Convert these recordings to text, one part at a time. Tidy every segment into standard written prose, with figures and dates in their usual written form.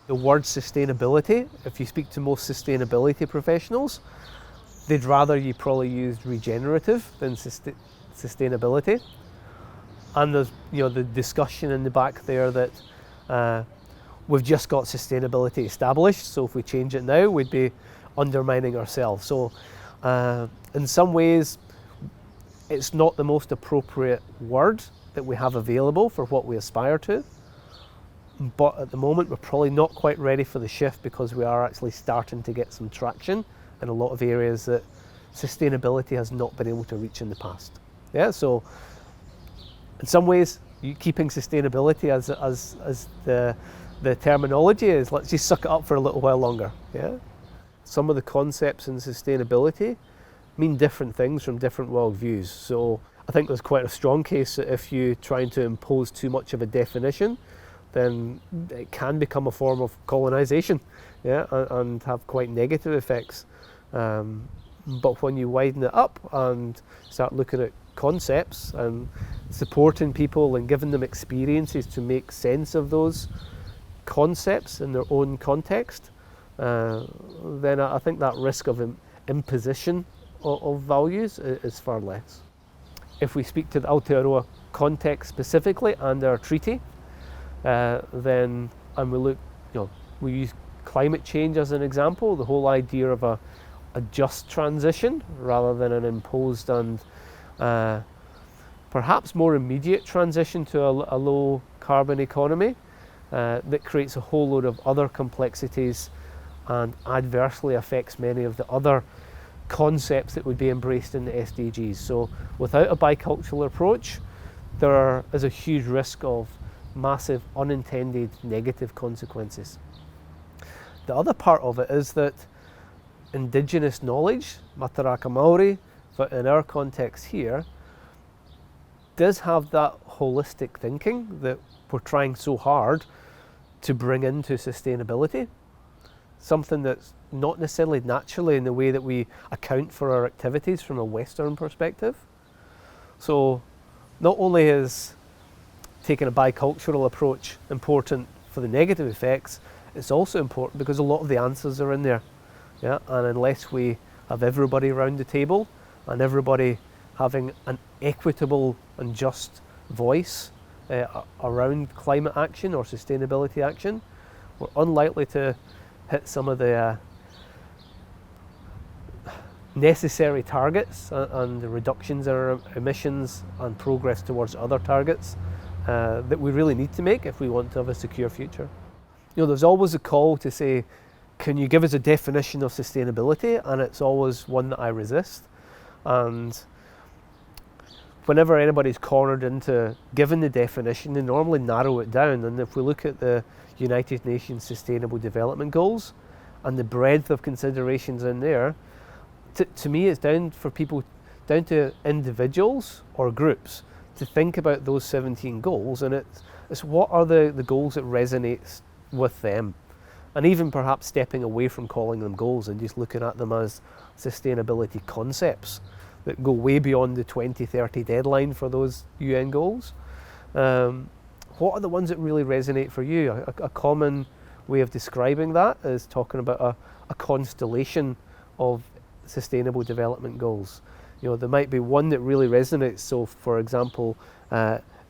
The word sustainability, if you speak to most sustainability professionals, they'd rather you probably use regenerative than sustainability. And there's the discussion in the back there that we've just got sustainability established, so if we change it now, we'd be undermining ourselves. So in some ways, it's not the most appropriate word that we have available for what we aspire to. But at the moment, we're probably not quite ready for the shift because we are actually starting to get some traction in a lot of areas that sustainability has not been able to reach in the past. Yeah, so in some ways, keeping sustainability as the terminology is, let's just suck it up for a little while longer. Yeah, some of the concepts in sustainability mean different things from different worldviews. So I think there's quite a strong case that if you're trying to impose too much of a definition, then it can become a form of colonization, yeah, and have quite negative effects. But when you widen it up and start looking at concepts and supporting people and giving them experiences to make sense of those concepts in their own context, then I think that risk of imposition of values is far less. If we speak to the Aotearoa context specifically and our treaty, then we use climate change as an example, the whole idea of a just transition rather than an imposed and perhaps more immediate transition to a low carbon economy that creates a whole load of other complexities and adversely affects many of the other concepts that would be embraced in the SDGs. So without a bicultural approach, there is a huge risk of massive unintended negative consequences. The other part of it is that Indigenous knowledge, Mataraka Māori, but in our context here, does have that holistic thinking that we're trying so hard to bring into sustainability. Something that's not necessarily naturally in the way that we account for our activities from a Western perspective. So not only is taking a bicultural approach important for the negative effects, it's also important because a lot of the answers are in there. Yeah, and unless we have everybody around the table and everybody having an equitable and just voice around climate action or sustainability action, we're unlikely to hit some of the necessary targets and the reductions in our emissions and progress towards other targets that we really need to make if we want to have a secure future. There's always a call to say, can you give us a definition of sustainability? And it's always one that I resist. And whenever anybody's cornered into giving the definition, they normally narrow it down. And if we look at the United Nations Sustainable Development Goals and the breadth of considerations in there, to me it's down to individuals or groups to think about those 17 goals, and it's what are the goals that resonate with them, and even perhaps stepping away from calling them goals and just looking at them as sustainability concepts that go way beyond the 2030 deadline for those UN goals. What are the ones that really resonate for you? A common way of describing that is talking about a constellation of sustainable development goals. There might be one that really resonates. So for example,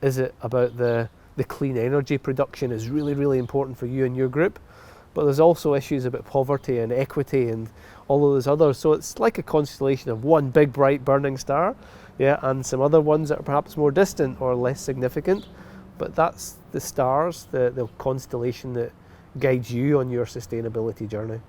is it about the clean energy production is really, really important for you and your group? But there's also issues about poverty and equity and all of those others. So it's like a constellation of one big, bright, burning star, yeah, and some other ones that are perhaps more distant or less significant. But that's the stars, the constellation that guides you on your sustainability journey.